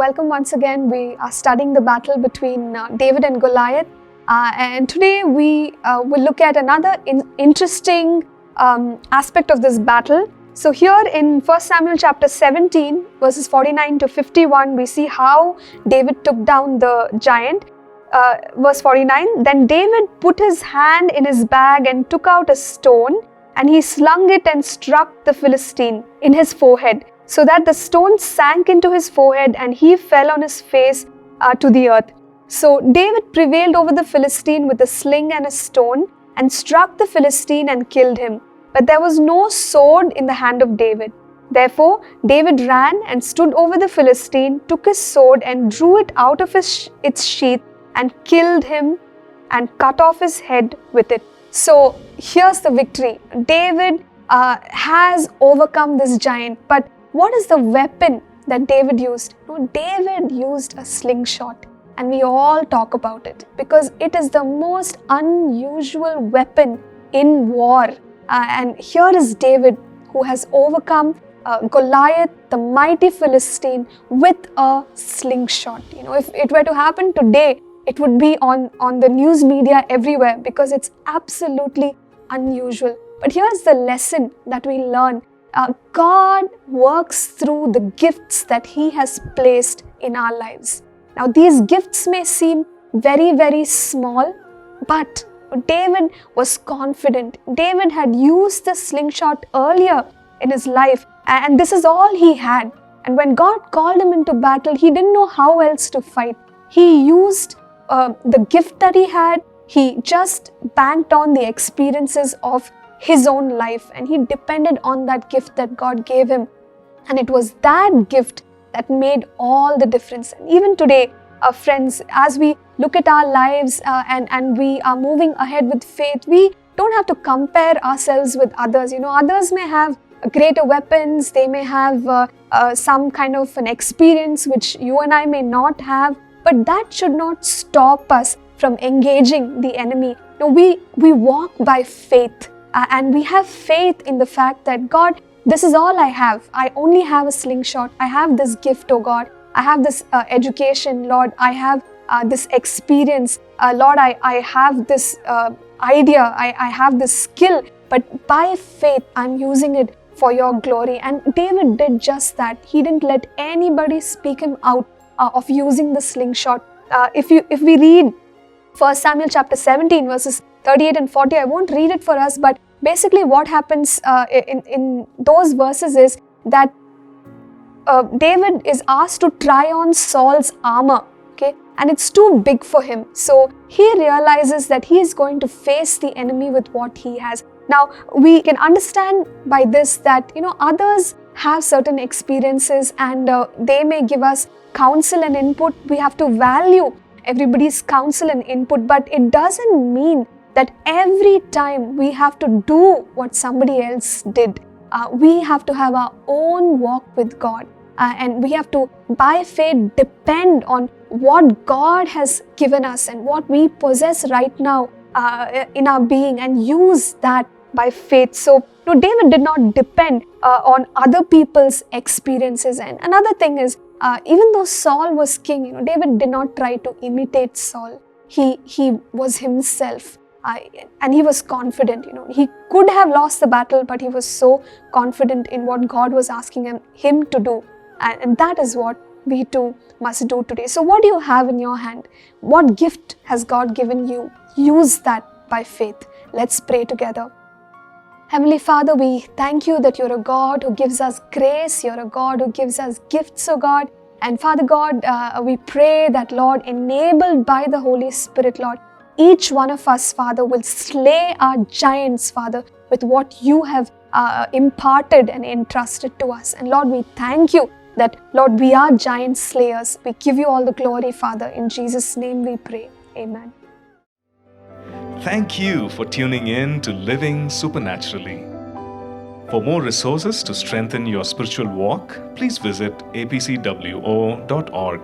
welcome once again. We are studying the battle between David and Goliath, and today we will look at another interesting aspect of this battle. So here in 1 Samuel chapter 17 verses 49 to 51, we see how David took down the giant. Verse 49, then David put his hand in his bag and took out a stone, and he slung it and struck the Philistine in his forehead, so that the stone sank into his forehead and he fell on his face to the earth. So David prevailed over the Philistine with a sling and a stone and struck the Philistine and killed him. But there was no sword in the hand of David. Therefore David ran and stood over the Philistine, took his sword and drew it out of its sheath and killed him and cut off his head with it. So here's the victory. David has overcome this giant, but what is the weapon that David used? No, David used a slingshot, and we all talk about it because it is the most unusual weapon in war. And here is David who has overcome Goliath, the mighty Philistine, with a slingshot. You know, if it were to happen today, it would be on the news media everywhere because it's absolutely unusual. But here's the lesson that we learn. God works through the gifts that He has placed in our lives. Now, these gifts may seem very, very small, but David was confident. David had used the slingshot earlier in his life, and this is all he had. And when God called him into battle, he didn't know how else to fight. He used the gift that he had. He just banked on the experiences of his own life, and he depended on that gift that God gave him. And it was that gift that made all the difference. And even today, friends, as we look at our lives and we are moving ahead with faith, we don't have to compare ourselves with others. You know, others may have greater weapons, they may have some kind of an experience which you and I may not have, but that should not stop us from engaging the enemy. No, we walk by faith. And we have faith in the fact that God, this is all I have. I only have a slingshot. I have this gift, oh God. I have this education, Lord. I have this experience. Lord, I have this idea. I have this skill. But by faith, I'm using it for your glory. And David did just that. He didn't let anybody speak him out of using the slingshot. If we read 1 Samuel chapter 17 verses 38 and 40, I won't read it for us, but basically what happens in those verses is that David is asked to try on Saul's armor, okay, and it's too big for him. So he realizes that he is going to face the enemy with what he has. Now we can understand by this that, you know, others have certain experiences and they may give us counsel and input. We have to value everybody's counsel and input, but it doesn't mean that every time we have to do what somebody else did. We have to have our own walk with God, and we have to, by faith, depend on what God has given us and what we possess right now in our being, and use that by faith. So, no, David did not depend on other people's experiences. And another thing is, even though Saul was king, you know, David did not try to imitate Saul. He was himself. And he was confident. You know, he could have lost the battle, but he was so confident in what God was asking him to do. And that is what we too must do today. So what do you have in your hand? What gift has God given you? Use that by faith. Let's pray together. Heavenly Father, we thank you that you're a God who gives us grace. You're a God who gives us gifts, oh God. And Father God, we pray that, Lord, enabled by the Holy Spirit, Lord, each one of us, Father, will slay our giants, Father, with what you have imparted and entrusted to us. And Lord, we thank you that, Lord, we are giant slayers. We give you all the glory, Father. In Jesus' name we pray. Amen. Thank you for tuning in to Living Supernaturally. For more resources to strengthen your spiritual walk, please visit apcwo.org.